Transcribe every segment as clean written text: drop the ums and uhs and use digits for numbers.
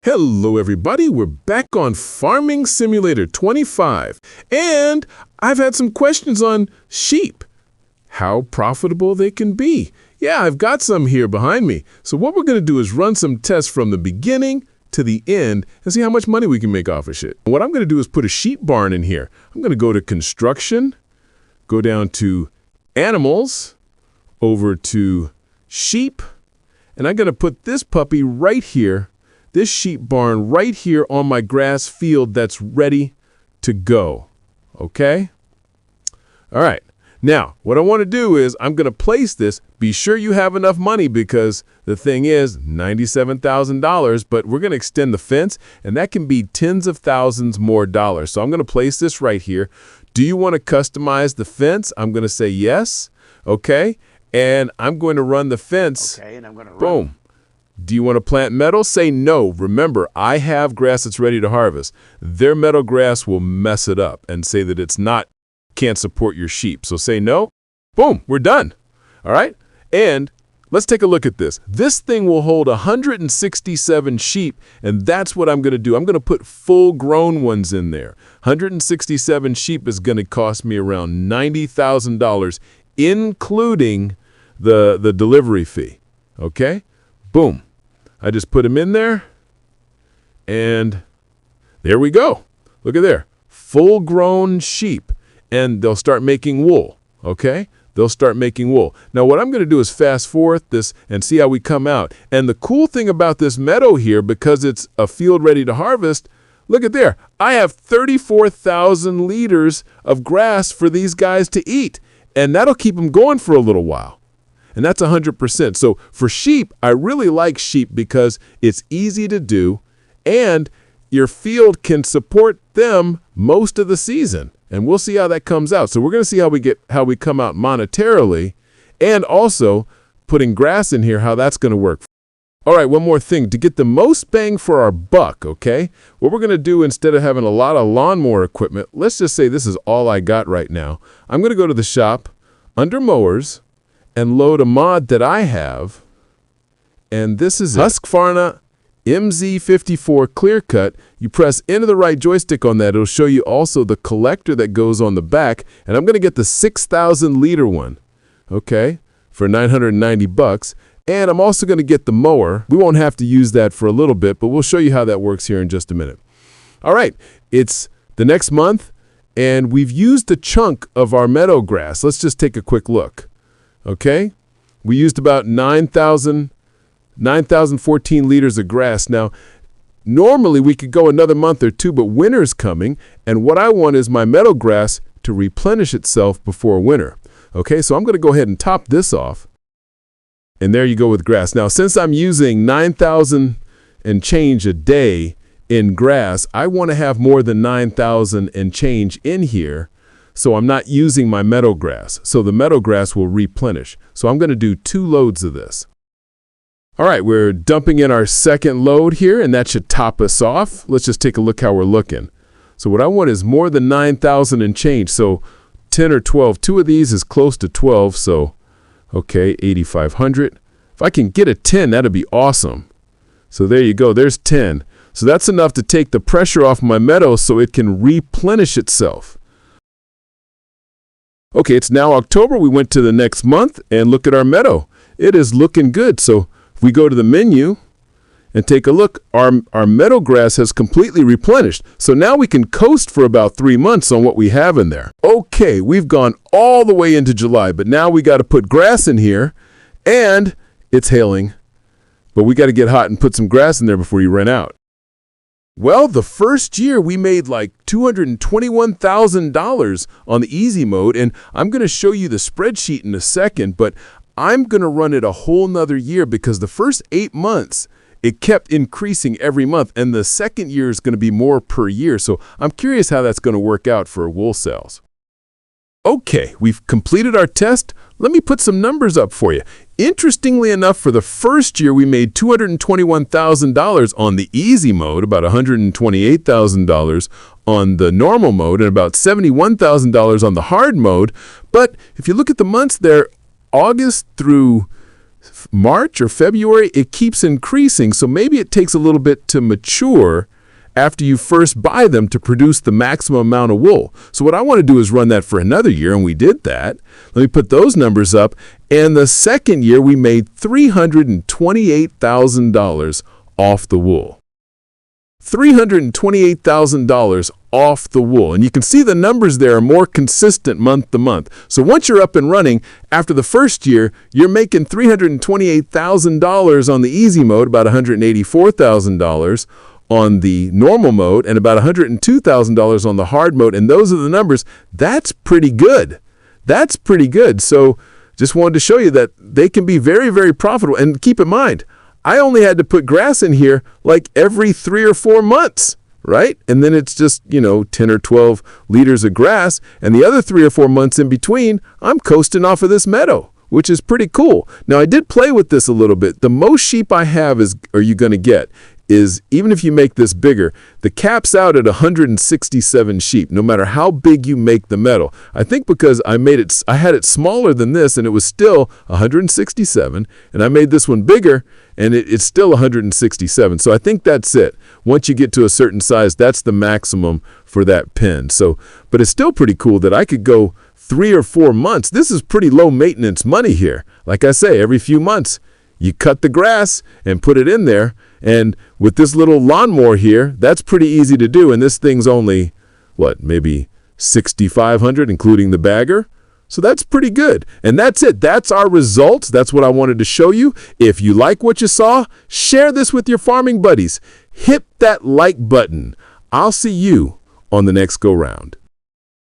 Hello everybody, we're back on Farming Simulator 25, and I've had some questions on sheep, how profitable they can be. Yeah, I've got some here behind me. So what we're going to do is run some tests from the beginning to the end and see how much money we can make off of shit. What I'm going to do is put a sheep barn in here. I'm going to go to construction, go down to animals, over to sheep, and I'm going to put this puppy right here, this sheep barn right here on my grass field that's ready to go. Okay? All right. Now, what I want to do is I'm going to place this. Be sure you have enough money because the thing is $97,000, but we're going to extend the fence, and that can be tens of thousands more dollars. So I'm going to place this right here. Do you want to customize the fence? I'm going to say yes. Okay. And I'm going to run the fence. Okay, and I'm going to run. Boom. Do you want to plant meadow? Say no. Remember, I have grass that's ready to harvest. Their meadow grass will mess it up and say that it's not, can't support your sheep. So say no. Boom, we're done. All right? And let's take a look at this. This thing will hold 167 sheep, and that's what I'm going to do. I'm going to put full-grown ones in there. 167 sheep is going to cost me around $90,000, including the delivery fee. Okay? Boom. I just put them in there, and there we go. Look at there. Full-grown sheep, and they'll start making wool, okay? They'll start making wool. Now, what I'm going to do is fast forward this and see how we come out. And the cool thing about this meadow here, because it's a field ready to harvest, look at there. I have 34,000 liters of grass for these guys to eat, and that'll keep them going for a little while. And that's 100%. So for sheep, I really like sheep because it's easy to do and your field can support them most of the season. And we'll see how that comes out. So we're going to see how we come out monetarily, and also putting grass in here, how that's going to work. All right, one more thing. To get the most bang for our buck, okay, what we're going to do instead of having a lot of lawnmower equipment, let's just say this is all I got right now. I'm going to go to the shop under mowers and load a mod that I have, and this is Husqvarna MZ54 Clear Cut. You press into the right joystick on that. It'll show you also the collector that goes on the back, and I'm going to get the 6,000 liter one, okay, for $990. And I'm also going to get the mower. We won't have to use that for a little bit, but we'll show you how that works here in just a minute. All right, it's the next month, and we've used a chunk of our meadow grass. Let's just take a quick look. Okay, we used about 9,014 liters of grass. Now, normally we could go another month or two, but winter's coming, and what I want is my meadow grass to replenish itself before winter. Okay, so I'm going to go ahead and top this off, and there you go with grass. Now, since I'm using 9,000 and change a day in grass, I want to have more than 9,000 and change in here, so I'm not using my meadow grass. So the meadow grass will replenish. So I'm going to do 2 loads of this. All right, we're dumping in our second load here, and that should top us off. Let's just take a look how we're looking. So what I want is more than 9,000 and change. So 10 or 12. 2 of these is close to 12. So, okay, 8,500. If I can get a 10, that'd be awesome. So there you go. There's 10. So that's enough to take the pressure off my meadow so it can replenish itself. Okay, it's now October. We went to the next month, and look at our meadow. It is looking good. So if we go to the menu and take a look, our meadow grass has completely replenished. So now we can coast for about 3 months on what we have in there. Okay, we've gone all the way into July, but now we got to put grass in here, and it's hailing. But we got to get hot and put some grass in there before you run out. Well, the first year we made like $221,000 on the easy mode, and I'm going to show you the spreadsheet in a second, but I'm going to run it a whole nother year because the first 8 months, it kept increasing every month, and the second year is going to be more per year. So I'm curious how that's going to work out for wool sales. Okay, we've completed our test. Let me put some numbers up for you. Interestingly enough, for the first year, we made $221,000 on the easy mode, about $128,000 on the normal mode, and about $71,000 on the hard mode. But if you look at the months there, August through March or February, it keeps increasing. So maybe it takes a little bit to mature after you first buy them to produce the maximum amount of wool. So what I want to do is run that for another year, and we did that. Let me put those numbers up. And the second year, we made $328,000 off the wool. $328,000 off the wool. And you can see the numbers there are more consistent month to month. So once you're up and running, after the first year, you're making $328,000 on the easy mode, about $184,000 on the normal mode, and about $102,000 on the hard mode. And those are the numbers. That's pretty good. That's pretty good. So just wanted to show you that they can be very, very profitable. And keep in mind, I only had to put grass in here like every 3 or 4 months, right? And then it's just, 10 or 12 liters of grass. And the other 3 or 4 months in between, I'm coasting off of this meadow, which is pretty cool. Now, I did play with this a little bit. The most sheep I have you're going to get is, even if you make this bigger, the cap's out at 167 sheep, no matter how big you make the meadow. I think because I had it smaller than this, and it was still 167, and I made this one bigger, and it's still 167. So I think that's it. Once you get to a certain size, that's the maximum for that pen. So, but it's still pretty cool that I could go 3 or 4 months. This is pretty low maintenance money here. Like I say, every few months, you cut the grass and put it in there. And with this little lawnmower here, that's pretty easy to do. And this thing's only, maybe $6,500, including the bagger. So that's pretty good. And that's it. That's our results. That's what I wanted to show you. If you like what you saw, share this with your farming buddies. Hit that like button. I'll see you on the next go round.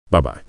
Bye-bye.